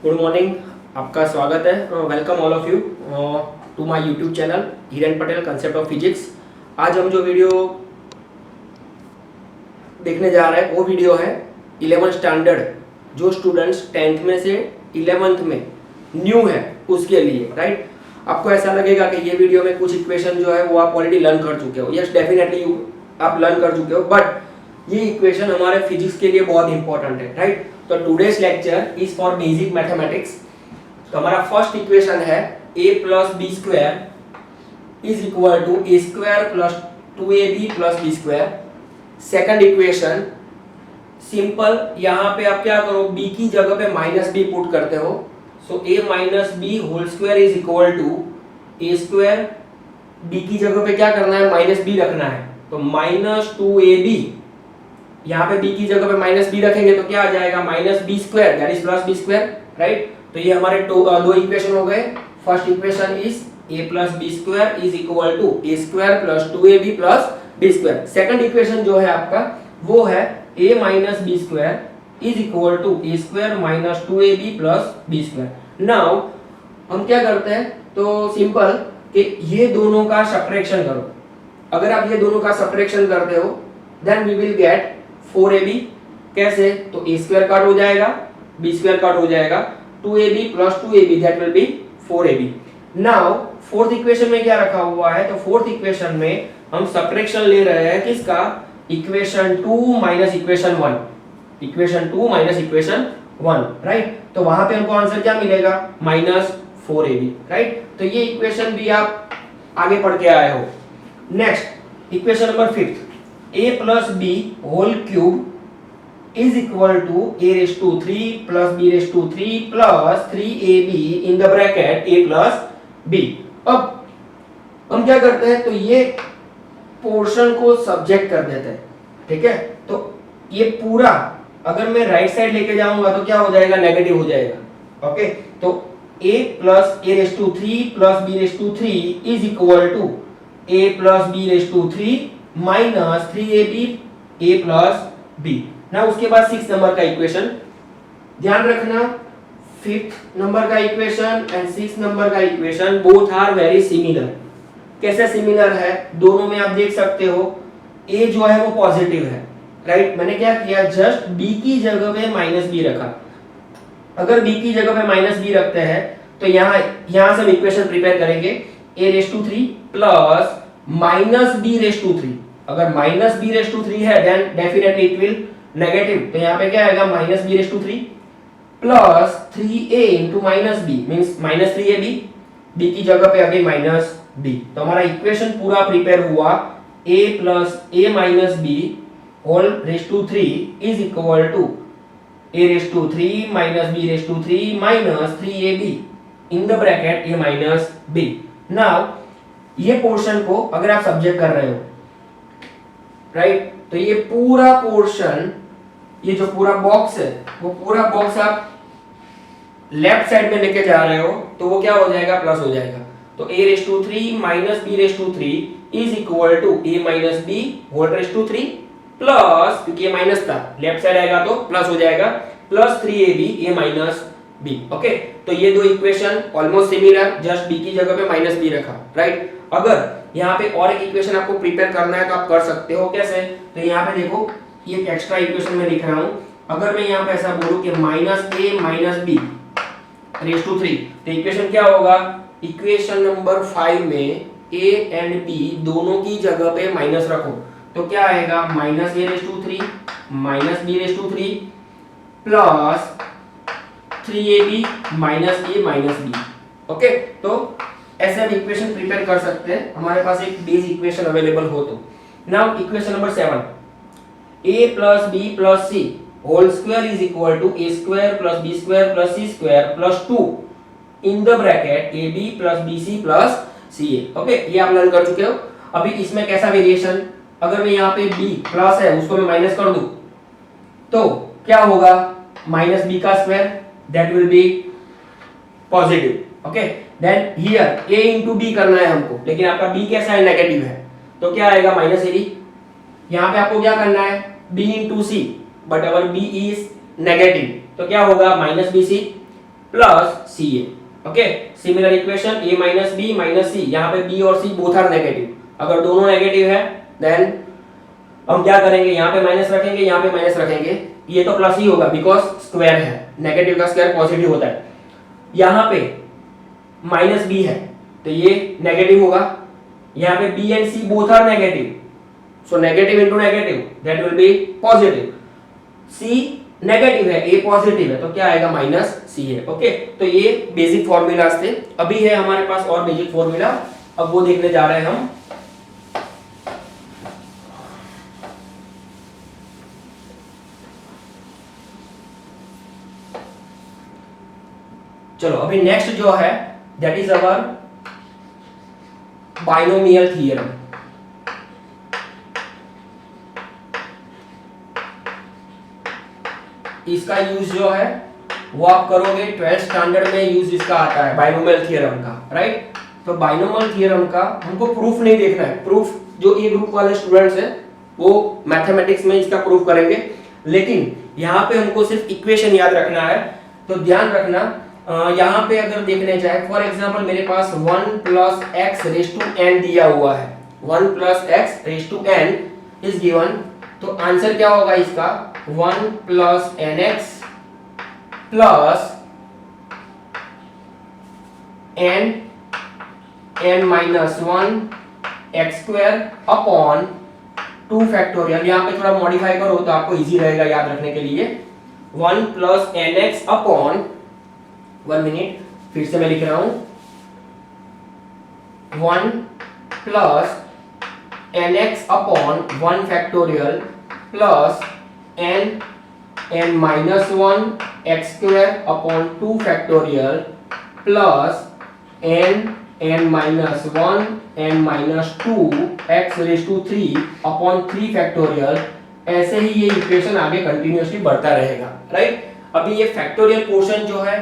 Good morning, आपका स्वागत है। Welcome all of you to my YouTube channel Hiren Patel concept of physics. आज हम जो वीडियो देखने जा रहे हैं वो वीडियो है 11th स्टैंडर्ड। जो स्टूडेंट्स 10th में से 11th में न्यू है उसके लिए, राइट। आपको ऐसा लगेगा कि ये वीडियो में कुछ इक्वेशन जो है वो आप ऑलरेडी लर्न कर चुके हो। यस, डेफिनेटली आप लर्न कर चुके हो, बट ये इक्वेशन हमारे फिजिक्स के लिए बहुत इंपॉर्टेंट है, राइट। तो today's lecture is for basic mathematics. तो हमारा फर्स्ट इक्वेशन है a plus B square is equal to A square plus 2ab plus B square. Second equation simple, यहाँ पे आप क्या करो, b की जगह पे माइनस बी पुट करते हो। So a minus B whole square is equal to A square, b की जगह पे क्या करना है, माइनस बी रखना है। तो माइनस 2ab, यहाँ पे b की जगह पे माइनस बी रखेंगे तो क्या आ जाएगा, minus B square that is plus B square, right. तो ये हमारे दो इक्वेशन हो गए। First equation is a plus B square is equal to A square plus 2ab plus B square. Second equation जो है आपका वो है a minus B square is equal to A square minus 2ab plus B square. Now हम क्या करते हैं, तो सिंपल कि ये दोनों का सब्ट्रैक्शन करो। अगर आप ये दोनों का सब्ट्रैक्शन करते हो then we will get 4ab। कैसे, तो a स्क्वायर कट हो जाएगा, b स्क्वायर कट हो जाएगा, 2ab plus 2ab that will B 4ab। Now fourth equation में क्या रखा हुआ है, तो फोर्थ इक्वेशन में हम सब्ट्रैक्शन ले रहे हैं किसका, equation 2 minus equation 1, equation 2 minus equation 1, right. तो वहां पे हमको आंसर क्या मिलेगा, माइनस 4ab, राइट। तो ये इक्वेशन भी आप आगे पढ़ के आए हो। Next equation number 5, a plus B whole cube is equal to a raised to 3 plus b raised to 3 plus 3ab in the bracket a plus b। अब हम क्या करते हैं, तो ये पोर्शन को सब्जेक्ट कर देते हैं, ठीक है। तो ये पूरा अगर मैं राइट साइड लेके जाऊंगा तो क्या हो जाएगा, नेगेटिव हो जाएगा, ओके। तो a plus a raised to 3 plus b raised to 3 is equal to a plus b raised to 3 minus 3ab a plus b। ना उसके बाद 6 नंबर का इक्वेशन, ध्यान रखना 5th नंबर का इक्वेशन एंड 6 नंबर का equation both are very similar. कैसे similar है, दोनों में आप देख सकते हो a जो है वो पॉजिटिव है, राइट। मैंने क्या किया, जस्ट b की जगह पे माइनस b रखा। अगर b की जगह पे माइनस b रखते हैं तो यहाँ से हम इक्वेशन प्रिपेयर करेंगे a raise to 3 plus minus b raise to 3। अगर माइनस b रेज टू 3 है then definitely it will negative. तो यहाँ पे क्या आएगा, minus B raise to 3 plus 3a into minus B means minus 3ab, b की जगह पे अगेन माइनस b। तो हमारा इक्वेशन पूरा प्रिपेयर हुआ a plus a minus b whole raise to 3 is equal to a raise to 3 minus b raise to 3 minus 3ab in the bracket a minus b। Now ये portion को अगर आप subject कर रहे हो, right, तो ये पूरा पोर्शन, ये जो पूरा बॉक्स है वो पूरा बॉक्स आप लेफ्ट साइड में लेके जा रहे हो तो वो क्या हो जाएगा, प्लस हो जाएगा। तो a raise to 3 minus b raise to 3 is equal to a minus b whole raise to 3 plus, क्योंकि ये माइनस था लेफ्ट साइड आएगा तो प्लस हो जाएगा, plus 3ab a minus b, okay. तो ये दो equation almost similar, just b की जगह पे माइनस b रखा, राइट। अगर यहाँ पे और एक इक्वेशन आपको प्रिपेयर करना है तो आप कर सकते हो। कैसे, तो यहाँ पे देखो ये एक एक्स्ट्रा इक्वेशन में लिख रहा हूँ। अगर मैं यहाँ पे ऐसा बोलूँ कि minus a minus b raise to 3, तो इक्वेशन क्या होगा, इक्वेशन नंबर 5 में a एंड b दोनों की जगह पे माइनस रखो तो क्या आएगा, minus a raise to 3 minus b raise to 3 plus 3ab minus a minus b, okay. तो ऐसे हम इक्वेशन प्रिपेयर कर सकते हैं, हमारे पास एक बेस इक्वेशन अवेलेबल हो तो। Now equation number 7, a plus b plus c whole square is equal to a square plus b square plus c square plus 2 in the bracket ab plus bc plus ca, okay. ये आप learn कर चुके हो। अभी इसमें कैसा variation, अगर मैं यहाँ पे b प्लस है उसको मैं माइनस कर दूं तो क्या होगा, माइनस b का square that will be positive, okay. Then here a into b करना है हमको, लेकिन आपका b कैसा है, नेगेटिव है, तो क्या आएगा, माइनस ab। यहाँ पे आपको क्या करना है, b into c, but our b is negative तो क्या होगा, minus bc plus C A. Okay, similar equation a minus B minus C, यहाँ पे b और c बोथ आर नेगेटिव। अगर दोनों नेगेटिव है देन हम क्या करेंगे, यहाँ पे माइनस रखेंगे, यहाँ पे माइनस रखेंगे, ये तो प्लस ही होगा बिकॉज स्क्वायर है, नेगेटिव का स्क्वायर पॉजिटिव होता है। यहाँ पे माइनस बी है तो ये नेगेटिव होगा, यहाँ पे b and c both are negative, so negative into negative that will be positive. c negative है, a पॉजिटिव है, तो क्या आएगा, माइनस c है। ओके, तो ये बेसिक फॉर्मूलाज थे। अभी है हमारे पास और बेसिक फॉर्मूला, अब वो देखने जा रहे हैं हम। चलो अभी नेक्स्ट जो है that is our binomial theorem. इसका यूज जो है वो आप करोगे 12th स्टैंडर्ड में, यूज इसका आता है बाइनोमियल थ्योरम का, राइट। तो बाइनोमियल थ्योरम का हमको प्रूफ नहीं देखना है, प्रूफ जो ए ग्रुप वाले स्टूडेंट्स हैं वो मैथमेटिक्स में इसका प्रूफ करेंगे, लेकिन यहाँ पे हमको सिर्फ इक्वेशन याद रखना है। तो ध्यान रखना, यहाँ पे अगर देखने जाए फॉर एग्जांपल मेरे पास 1 plus X raise to N दिया हुआ है, 1 plus X raise to N is given, तो आंसर क्या होगा इसका, 1 plus N X plus N minus 1 X square upon 2 factorial. यहाँ पे थोड़ा मॉडिफाई करो तो आपको इजी रहेगा याद रखने के लिए, 1 plus N X upon, 1 minute फिर से मैं लिख रहा हूं, 1 plus N X upon 1 factorial plus N minus 1 X square upon 2 factorial plus N minus 1 N minus 2 X raise to 3 upon 3 factorial. ऐसे ही ये इक्वेशन आगे कंटिन्यूअसली बढ़ता रहेगा, राइट। अभी ये फैक्टोरियल पोर्शन जो है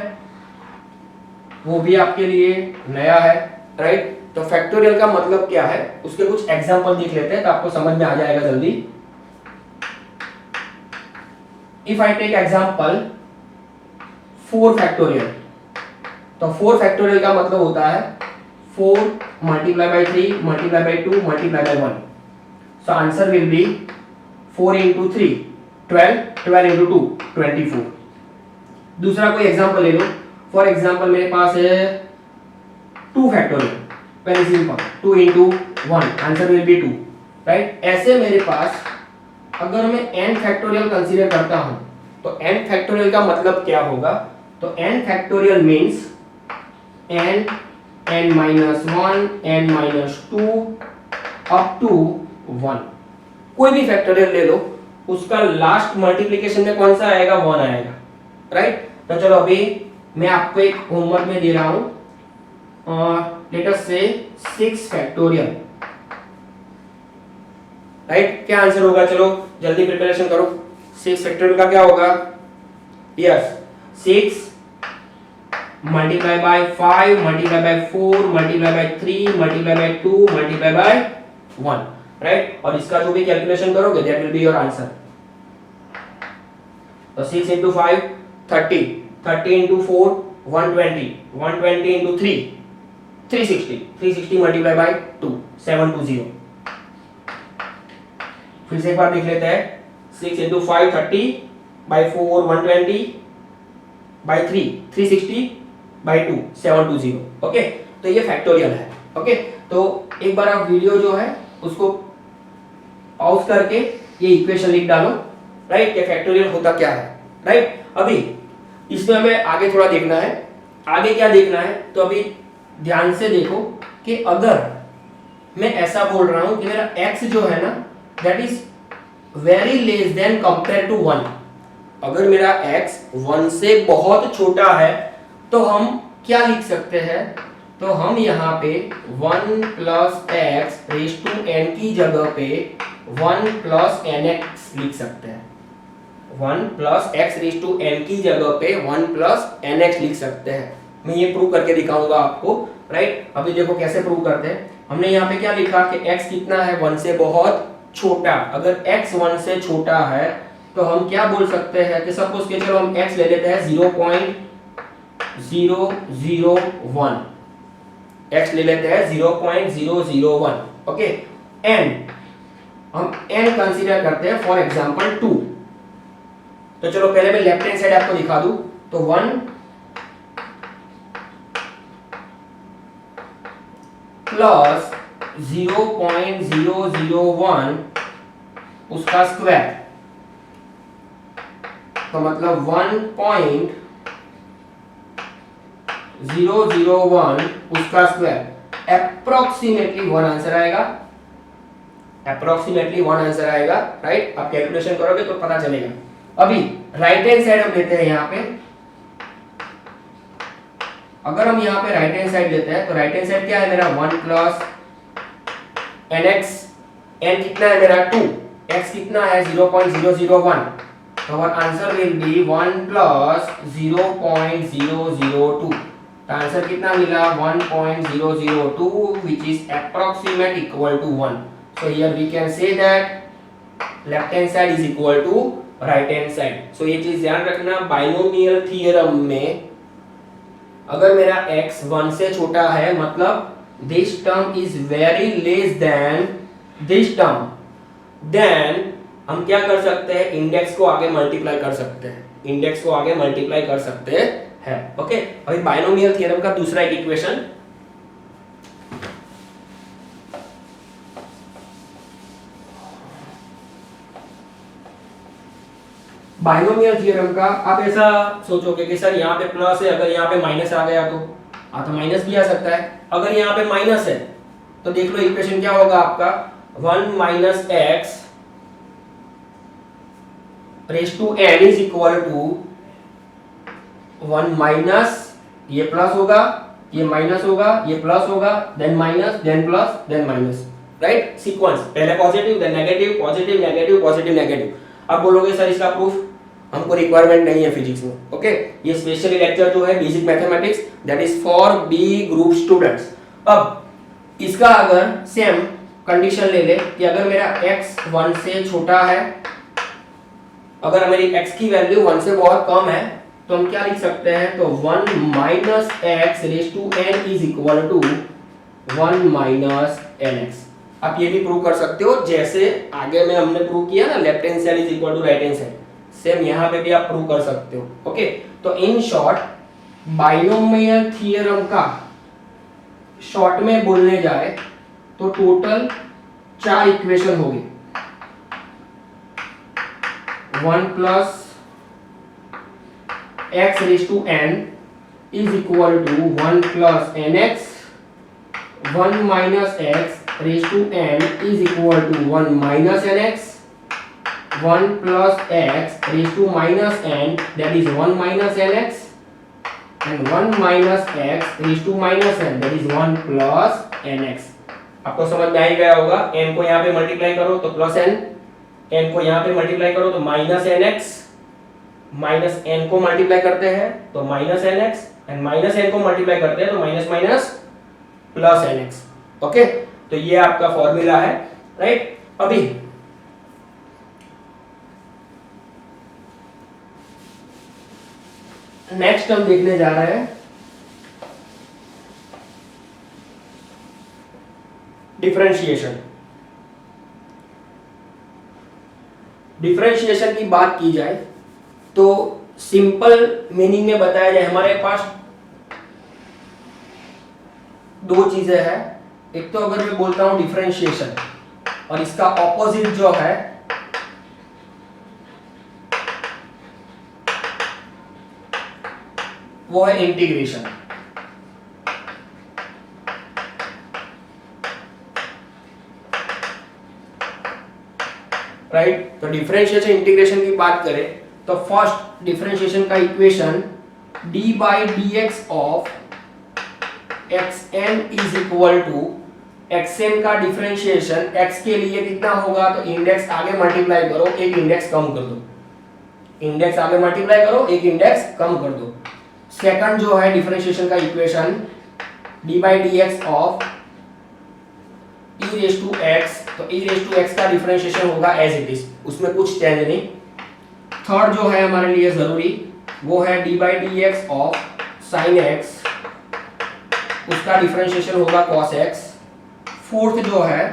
वो भी आपके लिए नया है, राइट। तो फैक्टोरियल का मतलब क्या है उसके कुछ एग्जांपल देख लेते हैं तो आपको समझ में आ जाएगा जल्दी। If I take example 4 factorial, तो 4 फैक्टोरियल का मतलब होता है 4 multiply by 3 multiply by 2 multiply by 1, so answer will be 4 into 3 12, 12 into 2 24। दूसरा कोई एग्जांपल ले लो, फॉर एग्जांपल मेरे पास है 2 factorial, very simple, 2 into 1 answer will B 2, right. ऐसे मेरे पास अगर मैं n फैक्टोरियल कंसीडर करता हूं तो n फैक्टोरियल का मतलब क्या होगा, तो n factorial means n minus 1 n minus 2 up to 1। कोई भी फैक्टोरियल ले लो, उसका लास्ट मल्टीप्लिकेशन में कौन सा आएगा, 1 आएगा, राइट। तो चलो अभी मैं आपको एक होमवर्क में दे रहा हूं, लेट अस से 6 फैक्टोरियल, राइट। क्या आंसर होगा, चलो जल्दी प्रिपरेशन करो। 6 फैक्टोरियल का क्या होगा, yes 6 multiply by 5 multiply by 4 multiply by 3 multiply by 2 multiply by 1, right. और इसका जो भी कैलकुलेशन करोगे that will be your answer. तो 6 into 5 30, 30 into 4 120, 120 into 3 360, 360 multiply by 2 720। फिर से एक बार देख लेते हैं, 6 into 5 30 by 4 120 by 3 360 by 2 720। Okay, तो ये फैक्टोरियल है। ओके, तो एक बार आप वीडियो जो है उसको पॉज करके ये इक्वेशन लिख डालो, राइट, कि फैक्टोरियल होता क्या है, राइट। अभी इसमें हमें आगे थोड़ा देखना है, आगे क्या देखना है, तो अभी ध्यान से देखो कि अगर मैं ऐसा बोल रहा हूं कि मेरा x जो है ना that is very less than compare to 1, अगर मेरा x 1 से बहुत छोटा है तो हम क्या लिख सकते हैं, तो हम यहाँ पे 1 plus X raise to n की जगह पे 1 प्लस nx लिख सकते हैं, 1 plus X raise to n की जगह पे 1 प्लस nx लिख सकते हैं। मैं ये प्रूव करके दिखाऊंगा आपको, राइट। अभी देखो कैसे प्रूव करते हैं। हमने यहाँ पे क्या लिखा कि x कितना है, 1 से बहुत छोटा। अगर x 1 से छोटा है तो हम क्या बोल सकते हैं कि सपोज के चलो हम x ले लेते हैं 0.001, x ले लेते हैं 0.001, ओके। एंड हम n कंसीडर करते हैं फॉर एग्जांपल 2। तो चलो पहले मैं लेफ्ट हैंड साइड आपको दिखा दूं। तो 1 प्लस 0.001 उसका स्क्वायर, तो मतलब 1.001 उसका स्क्वायर, अप्रोक्सीमेटली 1 आंसर आएगा, अप्रोक्सीमेटली 1 आंसर आएगा, राइट। आप कैलकुलेशन करोगे तो पता चलेगा। अभी राइट हैंड साइड हम लेते हैं यहाँ पे। अगर हम यहाँ पे राइट हैंड साइड लेते हैं तो राइट हैंड साइड क्या है मेरा 1 प्लस nx, n कितना है मेरा 2, x कितना है 0.001, तो our answer will be 1 plus 0.002। तो आंसर कितना मिला 1.002 which is approximate equal to 1। so here we can say that left hand side is equal to right hand side। so ये चीज ध्यान रखना, बाइनोमियल थ्योरम में अगर मेरा x 1 से छोटा है मतलब this term is very less than this term, then हम क्या कर सकते हैं, इंडेक्स को आगे मल्टीप्लाई कर सकते हैं, इंडेक्स को आगे मल्टीप्लाई कर सकते हैं, ओके। अभी बाइनोमियल थ्योरम का दूसरा एक इक्वेशन, बाइनोमियल थ्योरम का आप ऐसा सोचोगे कि सर यहाँ पे प्लस है, अगर यहाँ पे माइनस आ गया तो माइनस भी आ सकता है। अगर यहाँ पे माइनस है तो देख लो इक्वेशन क्या होगा आपका, 1 minus X raise to n is equal to 1 minus, ये प्लस होगा, ये माइनस होगा, ये प्लस होगा, then minus, then plus, then minus, right. Sequence, पहले positive, then negative, positive negative, positive negative. अब बोलोगे सर इसका प्रूफ हमको रिक्वायरमेंट नहीं है फिजिक्स में, ओके। ये स्पेशली लेक्चर जो है basic mathematics, that is for B group students. अब इसका अगर सेम कंडीशन ले ले कि अगर मेरा x 1 से छोटा है, अगर मेरी x की वैल्यू 1 से बहुत कम है तो हम क्या लिख सकते हैं, तो 1 minus X raise to n is equal to 1 minus nx। आप ये भी प्रूव कर सकते हो जैसे आगे में हमने प्रूव किया ना, left hand side is equal to right hand side, same यहाँ पे भी आप प्रूव कर सकते हो, ओके। तो इन शॉर्ट बाइनोमियल थ्योरम का शॉर्ट में बोलने जाए तो टोटल 4 इक्वेशन होगी, 1 plus x raise to n is equal to 1 plus nx, 1 minus x raise to n is equal to 1 minus nx, 1 plus x raised to minus n, that is 1 minus nx, and 1 minus x raised to minus n, that is 1 plus nx। आपको समझ में आ ही गया होगा, n को यहाँ पे multiply करो तो प्लस n, n को यहाँ पे मल्टीप्लाई करो तो माइनस nx, माइनस n को मल्टीप्लाई करते हैं तो minus nx, and minus n को मल्टीप्लाई करते हैं तो minus minus plus nx, okay. तो ये आपका फॉर्मूला है, राइट। अभी नेक्स्ट हम देखने जा रहे हैं डिफरेंशिएशन। डिफरेंशिएशन की बात की जाए तो सिंपल मीनिंग में बताया जाए, हमारे पास 2 चीजें हैं। एक तो अगर मैं बोलता हूं डिफरेंशिएशन, और इसका ऑपोजिट जो है वो है इंटीग्रेशन, राइट। तो डिफरेंशिएशन इंटीग्रेशन की बात करें तो फर्स्ट डिफरेंशिएशन का equation d by dx of xn is equal to xn का डिफरेंशिएशन x के लिए कितना होगा, तो इंडेक्स आगे मल्टीप्लाई करो, एक इंडेक्स कम कर दो, इंडेक्स आगे मल्टीप्लाई करो, एक इंडेक्स कम कर दो। सेकंड जो है डिफरेंशिएशन का equation d by dx of e raise to x, तो e रेज टू x का डिफरेंशिएशन होगा एज इट इज, उसमें कुछ चेंज नहीं। थर्ड जो है हमारे लिए जरूरी वो है d by dx of sine X, उसका डिफरेंशिएशन होगा कॉस एक्स। फोर्थ जो है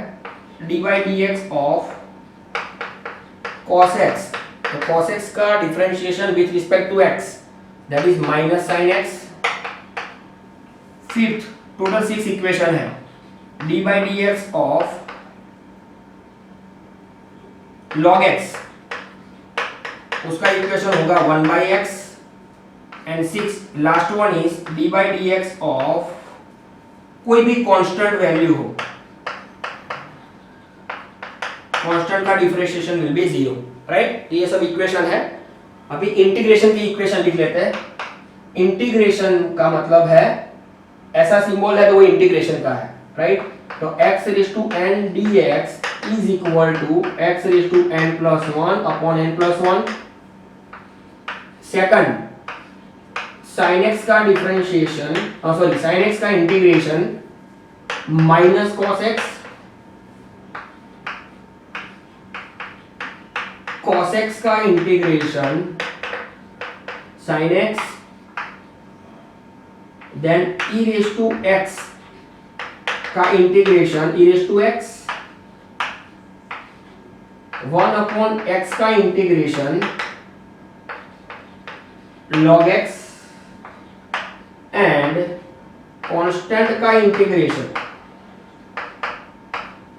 D by D X of cos X, तो cos x का differentiation with respect to x that is minus sine x। Fifth total 6 equation है, d by D X of log x, उसका equation होगा 1 by x। And 6 last one is d by D X of कोई भी constant value हो, constant का differentiation will be 0, right. ये सब equation है। अभी इंटीग्रेशन की इक्वेशन लिख लेते हैं। इंटीग्रेशन का मतलब है ऐसा सिंबल है तो वो इंटीग्रेशन का है, राइट। तो x raise to n dx is equal to x raise to n plus 1 upon n plus 1। Second sin x का डिफरेंशिएशन सॉरी sin x का integration minus cos x, cos x का integration sin x, then e raise to x का integration e raise to x, 1 upon x का integration log x and constant का integration.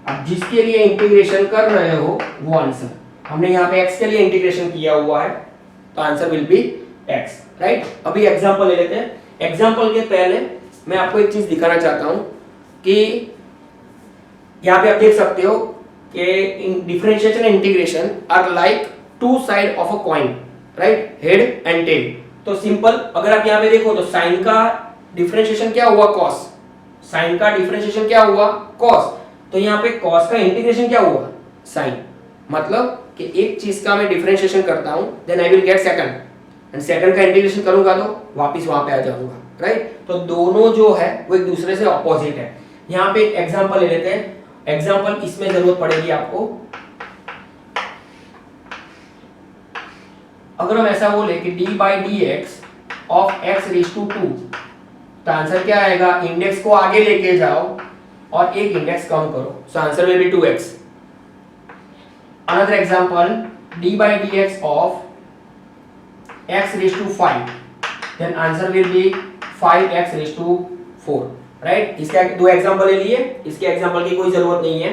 अब जिसके लिए integration कर रहे हो वो आंसर, हमने यहाँ पे x के लिए इंटीग्रेशन किया हुआ है तो answer will be x, right. अभी एग्जांपल ले लेते हैं। एग्जांपल के पहले मैं आपको एक चीज दिखाना चाहता हूँ कि यहाँ पे आप देख सकते हो कि differentiation and integration are like two side of a coin, right, head and tail. तो सिंपल, अगर आप यहाँ पे देखो तो साइन का डिफरेंशिएशन क्या हुआ cos, साइन का डिफरेंशिएशन क्या हुआ cos, तो यहाँ पे cos का इंटीग्रेशन क्या हुआ sin। मतलब कि एक चीज का मैं डिफरेंशिएशन करता हूं then I will get second, and second का इंटीग्रेशन करूंगा तो वापस वहां पे आ जाऊंगा, राइट। तो दोनों जो है वो एक दूसरे से ऑपोजिट है। यहाँ पे एक एग्जांपल ले लेते हैं। एग्जांपल इसमें जरूरत पड़ेगी आपको। अगर हम ऐसा बोले कि d by D X of x raise to 2, तो आंसर क्या आएगा, इंडेक्स को आगे लेके जाओ और एक इंडेक्स कम करो, सो answer will B 2x। Another example, d by dx of x raised to 5, then answer will be 5x raised to 4, right। इसके दो एग्जांपल ले लिए, इसके एग्जांपल की कोई जरूरत नहीं है।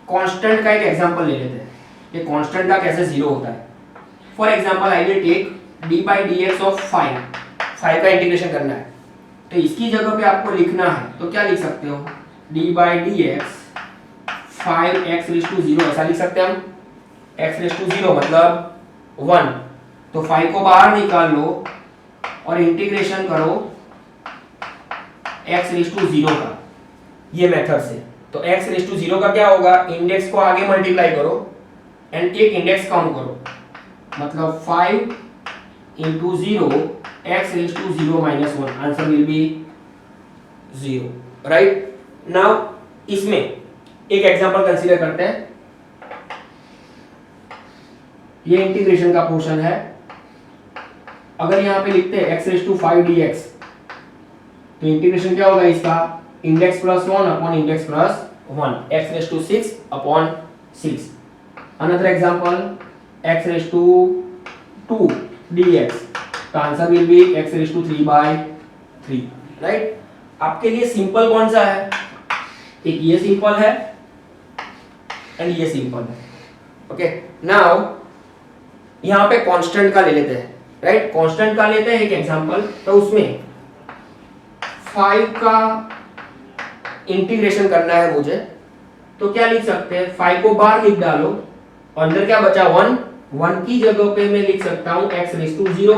कांस्टेंट का एक एग्जांपल ले लेते हैं कि कांस्टेंट का कैसे जीरो होता है। For example I will take d by dx of 5 का इंटीग्रेशन करना है, तो इसकी जगह पे आपको लिखना है तो क्या लिख सकते हो, d by dx 5x raised to 0 ऐसा लिख सकते हैं हम। x रेज़ टू 0 मतलब 1, तो 5 को बाहर निकाल लो और इंटीग्रेशन करो x रेज़ टू 0 का, ये मेथड से। तो x रेज़ टू 0 का क्या होगा, इंडेक्स को आगे मल्टीप्लाई करो एंड एक इंडेक्स कम करो, मतलब 5 into 0 x raise to 0 minus 1, answer will be 0, right. Now इसमें एक एग्जांपल कंसीडर करते हैं। ये इंटीग्रेशन का पोर्शन है। अगर यहाँ पे लिखते हैं x रेज़ टू 5 dx, तो इंटीग्रेशन क्या होगा इसका, index plus 1 upon index plus 1, x raise to 6 upon 6। Another example x raise to 2 dx, तो answer will be x raise to 3 by 3, right. आपके लिए सिंपल कौन सा है, एक ये सिंपल है एंड ये सिंपल है, ओके। नाउ यहाँ पे कांस्टेंट का ले लेते हैं, राइट। कांस्टेंट का लेते हैं एक एग्जांपल, तो उसमें 5 का इंटीग्रेशन करना है मुझे, तो क्या लिख सकते हैं, 5 को बाहर लिख डालो, अंदर क्या बचा 1 की जगह पे मैं लिख सकता हूं x रेज़ टू 0।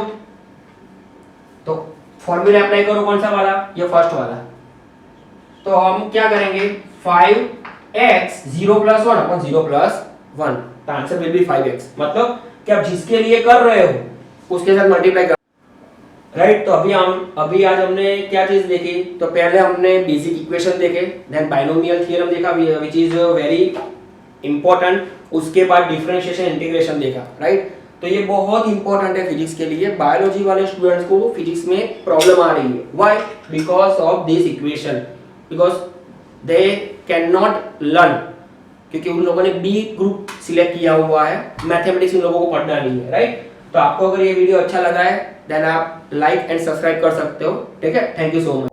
तो फॉर्मूला अप्लाई करो कौन सा वाला, ये फर्स्ट वाला। तो हम क्या करेंगे, 5x 0 प्लस 1 अपॉन 0 प्लस 1, तो आंसर विल बी 5x। मतलब कि आप जिसके लिए कर रहे हो उसके साथ मल्टीप्लाई कर, राइट। तो अभी आज हमने क्या चीज देखी, तो पहले हमने बेसिक इक्वेशन देखे, देन बाइनोमियल थ्योरम देखा विच इज वेरी इंपॉर्टेंट, उसके बाद डिफरेंशिएशन इंटीग्रेशन देखा, राइट। तो ये बहुत इंपॉर्टेंट है फिजिक्स के लिए। बायोलॉजी वाले स्टूडेंट्स को फिजिक्स में प्रॉब्लम आ रही है, why? Because of this equation, because they can not learn, क्योंकि उन लोगों ने बी ग्रुप सिलेक्ट किया हुआ है, मैथमेटिक्स उन लोगों को पढ़ना नहीं है, राइट? तो आपको अगर ये वीडियो अच्छा लगा है देन आप लाइक एंड सब्सक्राइब कर सकते हो, ठीक है? Thank you so much.